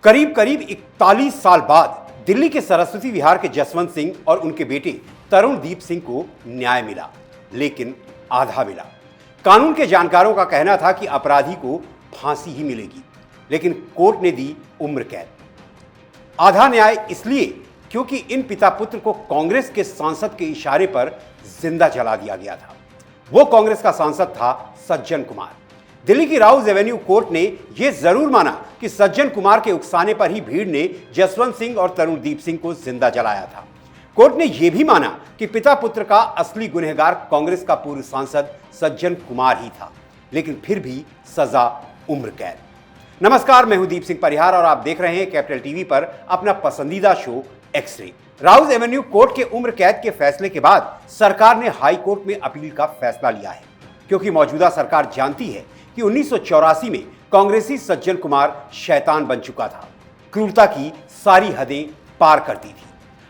करीब करीब 41 साल बाद दिल्ली के सरस्वती विहार के जसवंत सिंह और उनके बेटे तरुणदीप सिंह को न्याय मिला, लेकिन आधा मिला। कानून के जानकारों का कहना था कि अपराधी को फांसी ही मिलेगी, लेकिन कोर्ट ने दी उम्र कैद। आधा न्याय इसलिए क्योंकि इन पिता पुत्र को कांग्रेस के सांसद के इशारे पर जिंदा जला दिया गया था। वो कांग्रेस का सांसद था सज्जन कुमार। दिल्ली की राउज एवेन्यू कोर्ट ने यह जरूर माना कि सज्जन कुमार के उकसाने पर ही भीड़ ने जसवंत सिंह और तरुणदीप सिंह को जिंदा जलाया था। कोर्ट ने यह भी माना कि पिता पुत्र का असली गुनहगार कांग्रेस का पूर्व सांसद सज्जन कुमार ही था, लेकिन फिर भी सजा उम्र कैद। नमस्कार, मैं हूं दीप सिंह परिहार और आप देख रहे हैं कैपिटल टीवी पर अपना पसंदीदा show X-ray. Rouse Avenue court के उम्र कैद के फैसले के बाद सरकार ने हाई कोर्ट में अपील का फैसला लिया है, क्योंकि मौजूदा सरकार जानती है कि 1984 में कांग्रेसी सज्जन कुमार शैतान बन चुका था, क्रूरता की सारी हदें पार करती थी।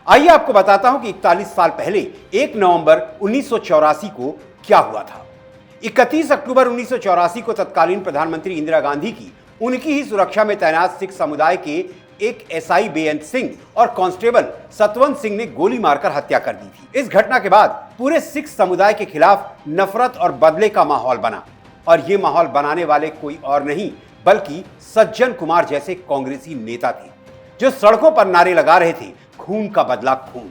आइए आपको बताता हूं कि 41 साल पहले 1 नवंबर 1984 को क्या हुआ था। 31 अक्टूबर 1984 को तत्कालीन प्रधानमंत्री इंदिरा गांधी की उनकी ही सुरक्षा में तैनात सिख समुदाय के एक एसआई बेअंत सिंह और कांस्टेबल सतवंत सिंह ने गोली मारकर हत्या कर दी थी। इस घटना के बाद पूरे सिख समुदाय के खिलाफ नफरत और बदले का माहौल बना, और ये माहौल बनाने वाले कोई और नहीं बल्कि सज्जन कुमार जैसे कांग्रेसी नेता थे, जो सड़कों पर नारे लगा रहे थे, खून का बदला खून।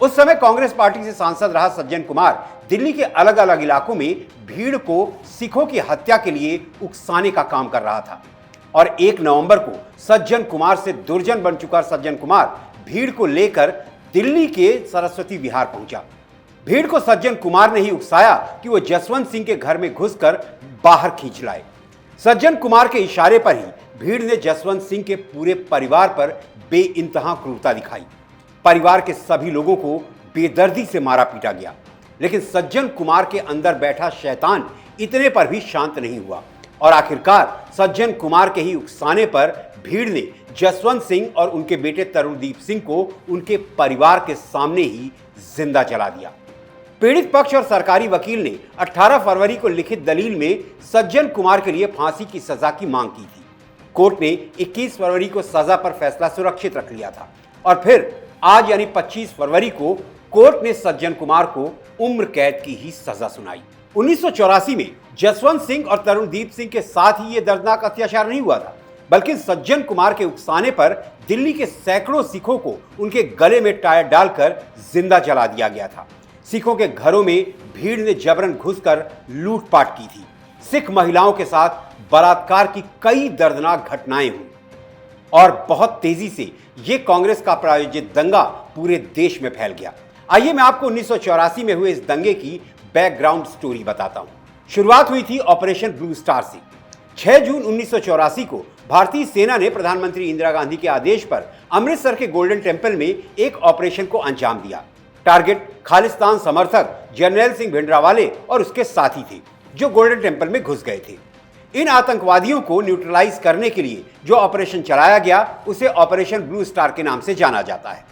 उस समय कांग्रेस पार्टी से सांसद रहा सज्जन कुमार दिल्ली के अलग अलग इलाकों में भीड़ को सिखों की हत्या के लिए उकसाने का काम कर रहा था। और 1 नवंबर को सज्जन कुमार से दुर्जन बन चुका सज्जन कुमार भीड़ को लेकर दिल्ली के सरस्वती विहार पहुंचा। भीड़ को सज्जन कुमार ने ही उकसाया कि वो जसवंत सिंह के घर में घुसकर बाहर खींच लाए। सज्जन कुमार के इशारे पर ही भीड़ ने जसवंत सिंह के पूरे परिवार पर बेइंतहा क्रूरता दिखाई। परिवार के सभी लोगों को बेदर्दी से मारा पीटा गया, लेकिन सज्जन कुमार के अंदर बैठा शैतान इतने पर भी शांत नहीं हुआ, और आखिरकार सज्जन कुमार के ही उकसाने पर भीड़ ने जसवंत सिंह और उनके बेटे तरुणदीप सिंह को उनके परिवार के सामने ही जिंदा जला दिया। पीड़ित पक्ष और सरकारी वकील ने 18 फरवरी को लिखित दलील में सज्जन कुमार के लिए फांसी की सजा की मांग की थी। कोर्ट ने 21 फरवरी को सजा पर फैसला सुरक्षित रख लिया था, और फिर आज यानी 25 फरवरी को कोर्ट ने सज्जन कुमार को उम्र कैद की ही सजा सुनाई। 1984 में जसवंत सिंह और तरुणदीप सिंह के साथ ही यह दर्दनाक अत्याचार नहीं हुआ था, बल्कि सज्जन कुमार के उकसाने पर दिल्ली के सैकड़ों सिखों को उनके गले में टायर डालकर जिंदा जला दिया गया था। सिखों के घरों में भीड़ ने जबरन घुसकर लूटपाट की थी। सिख महिलाओं के साथ बलात्कार की कई दर्दनाक घटनाएं हुई, और बहुत तेजी से यह कांग्रेस का प्रायोजित दंगा पूरे देश में फैल गया। आइए मैं आपको 1984 में हुए इस दंगे की बैकग्राउंड स्टोरी बताता हूं। शुरुआत हुई थी ऑपरेशन ब्लू स्टार से। 6 जून 1984 को भारतीय सेना ने प्रधानमंत्री इंदिरा गांधी के आदेश पर अमृतसर के गोल्डन टेम्पल में एक ऑपरेशन को अंजाम दिया। टारगेट खालिस्तान समर्थक जर्नैल सिंह भिंडरावाले और उसके साथी थे, जो गोल्डन टेम्पल में घुस गए थे। इन आतंकवादियों को न्यूट्रलाइज करने के लिए जो ऑपरेशन चलाया गया उसे ऑपरेशन ब्लू स्टार के नाम से जाना जाता है।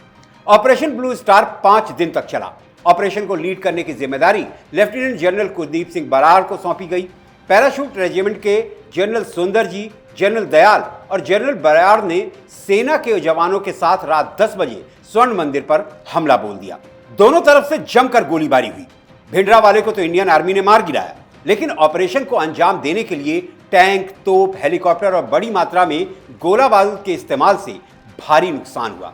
ऑपरेशन ब्लू स्टार 5 दिन तक चला। ऑपरेशन को लीड करने की जिम्मेदारी लेफ्टिनेंट जनरल कुलदीप सिंह बराड़ को सौंपी गई। पैराशूट रेजिमेंट के जनरल सुंदर जी, जनरल दयाल और जनरल बराड़ ने सेना के जवानों के साथ रात 10 बजे स्वर्ण मंदिर पर हमला बोल दिया। दोनों तरफ से जमकर गोलीबारी हुई। भिंडरावाले को तो इंडियन आर्मी ने मार गिराया, लेकिन ऑपरेशन को अंजाम देने के लिए टैंक, तोप, हेलीकॉप्टर और बड़ी मात्रा में गोला बारूद के इस्तेमाल से भारी नुकसान हुआ।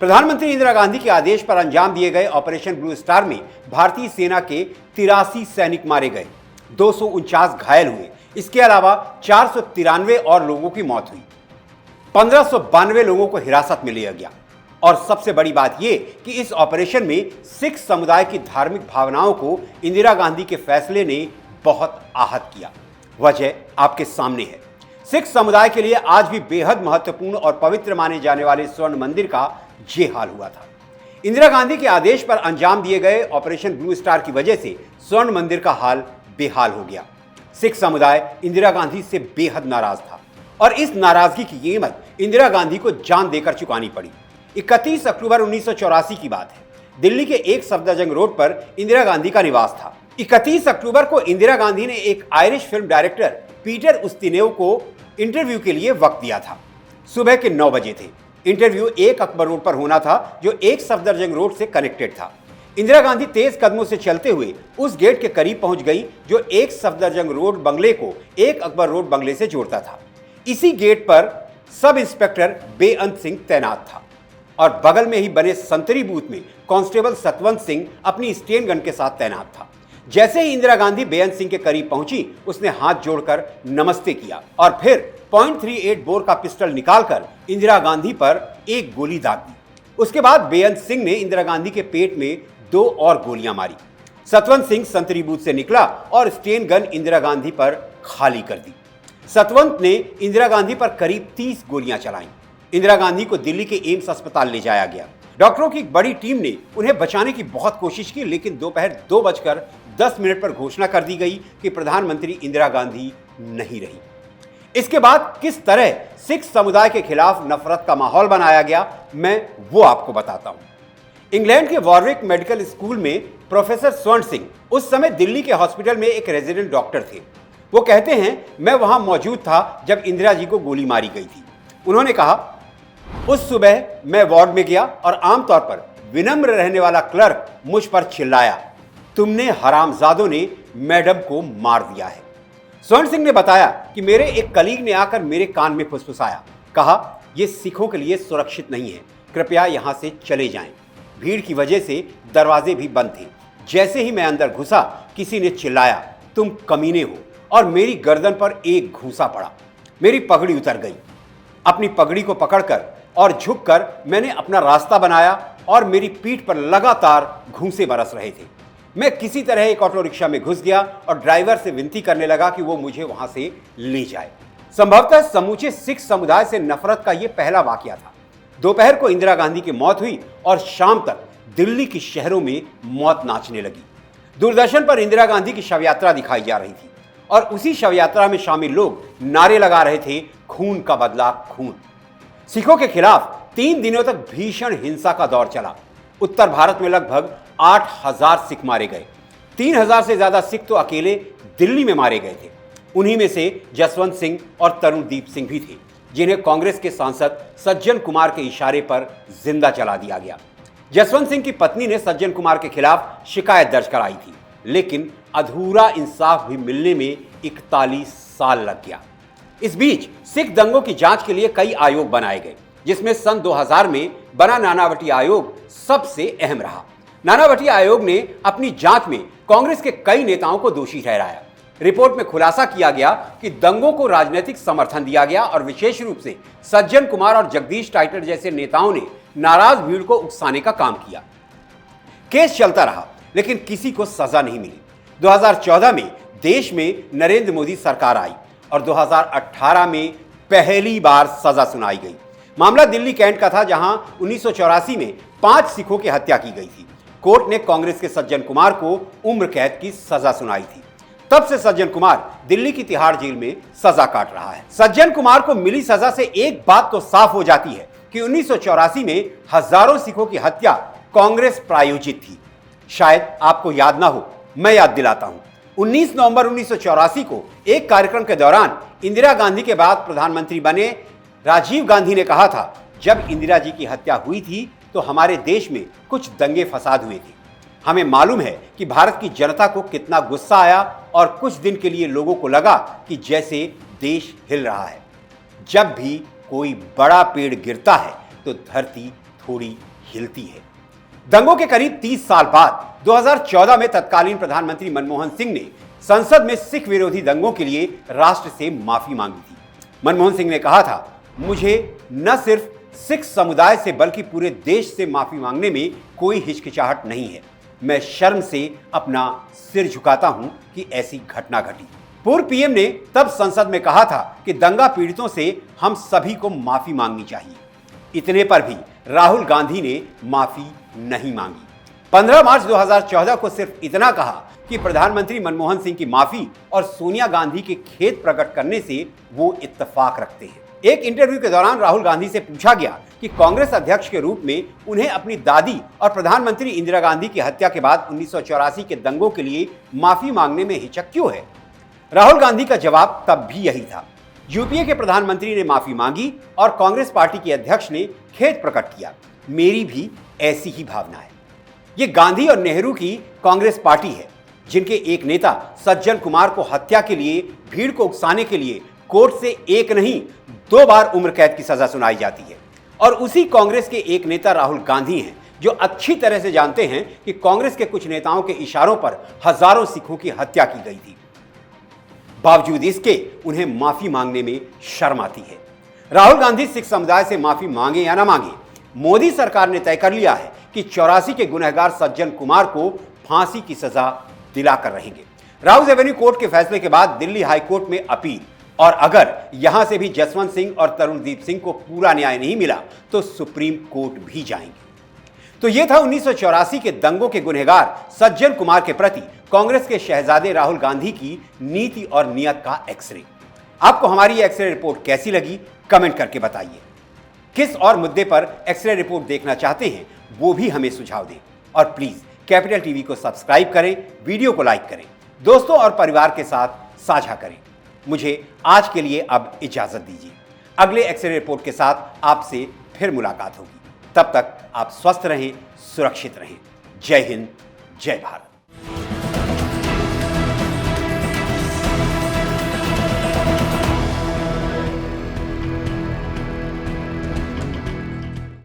प्रधानमंत्री इंदिरा गांधी के आदेश पर अंजाम दिए गए ऑपरेशन ब्लू स्टार में भारतीय सेना के 83 सैनिक मारे गए, 249 घायल हुए। इसके अलावा 493 और लोगों की मौत हुई। 1592 लोगों को हिरासत में लिया गया। और सबसे बड़ी बात यह कि इस ऑपरेशन में सिख समुदाय की धार्मिक भावनाओं को इंदिरा गांधी के फैसले ने बहुत आहत किया। वजह आपके सामने है। सिख समुदाय के लिए आज भी बेहद महत्वपूर्ण और पवित्र माने जाने वाले स्वर्ण मंदिर का ये हाल हुआ था। इंदिरा गांधी के आदेश पर अंजाम दिए गए ऑपरेशन ब्लू स्टार की वजह से स्वर्ण मंदिर का हाल बेहाल हो गया। सिख समुदाय इंदिरा गांधी से बेहद नाराज था, और इस नाराजगी की कीमत इंदिरा गांधी को जान देकर चुकानी पड़ी। 31 अक्टूबर 1984 की बात है। दिल्ली के एक सफदरजंग रोड पर इंदिरा गांधी का निवास था। 31 अक्टूबर को इंदिरा गांधी ने एक आयरिश फिल्म डायरेक्टर पीटर उस्तिनेव को इंटरव्यू के लिए वक्त दिया था। सुबह के 9 बजे थे। इंटरव्यू 1 अकबर रोड पर होना था, जो 1 सफदरजंग रोड से कनेक्टेड था। इंदिरा गांधी तेज कदमों से चलते हुए उस गेट के करीब पहुंच गई जो 1 सफदरजंग रोड बंगले को 1 अकबर रोड बंगले से जोड़ता था। इसी गेट पर सब इंस्पेक्टर बेअंत सिंह तैनात था और बगल में ही बने संतरी बूथ में कांस्टेबल सतवंत सिंह अपनी स्टेन गन के साथ तैनात था। जैसे ही इंदिरा गांधी बेअंत सिंह के करीब पहुंची, उसने हाथ जोड़कर नमस्ते किया और फिर .38 बोर का पिस्टल निकालकर इंदिरा गांधी पर एक गोली दाग दी। उसके बाद बेअंत सिंह ने इंदिरा गांधी के पेट में 2 और गोलियां मारी। सतवंत सिंह संतरी बूथ से निकला और स्टेन गन इंदिरा गांधी पर खाली कर दी। सतवंत ने इंदिरा गांधी पर करीब 30 गोलियां चलाईं। इंदिरा गांधी को दिल्ली के एम्स अस्पताल ले जाया गया। डॉक्टरों की एक बड़ी टीम ने उन्हें बचाने की बहुत कोशिश की, लेकिन दोपहर 2:10 पर घोषणा कर दी गई कि प्रधानमंत्री इंदिरा गांधी नहीं रही। इसके बाद किस तरह सिख समुदाय के खिलाफ नफरत का माहौल बनाया गया, मैं वो आपको बताता हूं। इंग्लैंड के वॉरविक मेडिकल स्कूल में प्रोफेसर स्वर्ण सिंह उस समय दिल्ली के हॉस्पिटल में एक रेजिडेंट डॉक्टर थे। वो कहते हैं, मैं वहां मौजूद था जब इंदिरा जी को गोली मारी गई थी। उन्होंने कहा, उस सुबह मैं वार्ड में गया और आमतौर पर विनम्र रहने वाला क्लर्क मुझ पर चिल्लाया, तुमने हरामजादों ने मैडम को मार दिया है। स्वर्ण सिंह ने बताया कि मेरे एक कलीग ने आकर मेरे कान में फुसफुसाया, कहा, यह सिखों के लिए सुरक्षित नहीं है, कृपया यहां से चले जाएं। भीड़ की वजह से दरवाजे भी बंद थे। जैसे ही मैं अंदर घुसा, किसी ने चिल्लाया, तुम कमीने हो, और मेरी गर्दन पर एक घूंसा पड़ा। मेरी पगड़ी उतर गई। अपनी पगड़ी को पकड़कर और झुककर मैंने अपना रास्ता बनाया और मेरी पीठ पर लगातार घूंसे बरस रहे थे। मैं किसी तरह एक ऑटो रिक्शा में घुस गया और ड्राइवर से विनती करने लगा कि वो मुझे वहां से ले जाए। संभवतः समूचे सिख समुदाय से नफरत का यह पहला वाकया था। दोपहर को इंदिरा गांधी की मौत हुई और शाम तक दिल्ली के शहरों में मौत नाचने लगी। दूरदर्शन पर इंदिरा गांधी की शव यात्रा दिखाई जा रही थी और उसी शव यात्रा में शामिल लोग नारे लगा रहे थे, खून का बदला खून। सिखों के खिलाफ 3 दिनों तक भीषण हिंसा का दौर चला। उत्तर भारत में लगभग 8,000 सिख मारे गए। 3,000 से ज्यादा सिख तो अकेले दिल्ली में मारे गए थे। उन्हीं में से जसवंत सिंह और तरुणदीप सिंह भी थे, जिन्हें कांग्रेस के सांसद सज्जन कुमार के इशारे पर जिंदा जला दिया गया। जसवंत सिंह की पत्नी ने सज्जन कुमार के खिलाफ शिकायत दर्ज कराई थी, लेकिन अधूरा इंसाफ भी मिलने में 41 साल लग गया। इस बीच सिख दंगों की जांच के लिए कई आयोग बनाए गए, जिसमें सन 2000 में बना नानावटी आयोग सबसे अहम रहा। नानावटी आयोग ने अपनी जांच में कांग्रेस के कई नेताओं को दोषी ठहराया। रिपोर्ट में खुलासा किया गया कि दंगों को राजनीतिक समर्थन दिया गया और विशेष रूप से सज्जन कुमार और जगदीश टाइटलर जैसे नेताओं ने नाराज भीड़ को उकसाने का काम किया। केस चलता रहा, लेकिन किसी को सजा नहीं मिली। 2014 में देश में नरेंद्र मोदी सरकार आई और 2018 में पहली बार सजा सुनाई गई। मामला दिल्ली कैंट का था, जहां 1984 में 5 सिखों की हत्या की गई थी। कोर्ट ने कांग्रेस के सज्जन कुमार को उम्र कैद की सजा सुनाई थी। तब से सज्जन कुमार दिल्ली की तिहाड़ जेल में सजा काट रहा है। सज्जन कुमार को मिली सजा से एक बात तो साफ हो जाती है कि 1984 में हजारों सिखों की हत्या कांग्रेस प्रायोजित थी। शायद आपको याद ना हो, मैं याद दिलाता हूं। 19 नवंबर 1984 को एक कार्यक्रम के दौरान इंदिरा गांधी के बाद प्रधानमंत्री बने राजीव गांधी ने कहा था, जब इंदिरा जी की हत्या हुई थी तो हमारे देश में कुछ दंगे फसाद हुए थे। हमें मालूम है कि भारत की जनता को कितना गुस्सा आया और कुछ दिन के लिए लोगों को लगा कि जैसे देश हिल रहा है। जब भी कोई बड़ा पेड़ गिरता है तो धरती थोड़ी हिलती है। दंगों के करीब 30 साल बाद 2014 में तत्कालीन प्रधानमंत्री मनमोहन सिंह ने संसद में सिख विरोधी दंगों के लिए राष्ट्र से माफी मांगी थी। मनमोहन सिंह ने कहा था, मुझे न सिर्फ सिख समुदाय से बल्कि पूरे देश से माफी मांगने में कोई हिचकिचाहट नहीं है। मैं शर्म से अपना सिर झुकाता हूं कि ऐसी घटना घटी। पूर्व पीएम ने तब संसद में कहा था कि दंगा पीड़ितों से हम सभी को माफी मांगनी चाहिए। इतने पर भी राहुल गांधी ने माफी नहीं मांगी। 15 मार्च 2014 को सिर्फ इतना कहा कि प्रधानमंत्री मनमोहन सिंह की माफी और सोनिया गांधी के खेद प्रकट करने से वो इत्तेफाक रखते हैं। एक इंटरव्यू के दौरान राहुल गांधी से पूछा गया कि कांग्रेस अध्यक्ष के रूप में उन्हें अपनी दादी और प्रधानमंत्री इंदिरा गांधी की हत्या के बाद 1984 के दंगों के लिए माफी मांगने में हिचक क्यों है। राहुल गांधी का जवाब तब भी यही था, यूपीए के प्रधानमंत्री ने माफी मांगी और कांग्रेस पार्टी के अध्यक्ष ने खेद प्रकट किया। मेरी भी ऐसी ही भावना है। ये गांधी और नेहरू की कांग्रेस पार्टी है, जिनके एक नेता सज्जन कुमार को हत्या के लिए भीड़ को उकसाने के लिए कोर्ट से एक नहीं 2 बार उम्र कैद की सजा सुनाई जाती है। और उसी कांग्रेस के एक नेता राहुल गांधी हैं, जो अच्छी तरह से जानते हैं कि कांग्रेस के कुछ नेताओं के इशारों पर हजारों सिखों की हत्या की गई थी। बावजूद इसके उन्हें माफी मांगने में शर्म आती है। राहुल गांधी सिख समुदाय से माफी मांगे या ना मांगे, मोदी सरकार ने तय कर लिया है कि 84 के गुनहगार सज्जन कुमार को फांसी की सजा दिलाकर रहेंगे। राउज एवेन्यू कोर्ट के फैसले के बाद दिल्ली हाई कोर्ट में अपील, और अगर यहां से भी जसवंत सिंह और तरुणदीप सिंह को पूरा न्याय नहीं मिला तो सुप्रीम कोर्ट भी जाएंगे। तो यह था 1984 के दंगों के गुनहगार सज्जन कुमार के प्रति कांग्रेस के शहजादे राहुल गांधी की नीति और नियत का एक्सरे। आपको हमारी एक्सरे रिपोर्ट कैसी लगी, कमेंट करके बताइए। किस और मुद्दे पर एक्सरे रिपोर्ट देखना चाहते हैं वो भी हमें सुझाव दें, और प्लीज कैपिटल टीवी को सब्सक्राइब करें, वीडियो को लाइक करें, दोस्तों और परिवार के साथ साझा करें। मुझे आज के लिए अब इजाजत दीजिए। अगले एक्सरे रिपोर्ट के साथ आपसे फिर मुलाकात होगी। तब तक आप स्वस्थ रहें, सुरक्षित रहें। जय हिंद, जय भारत।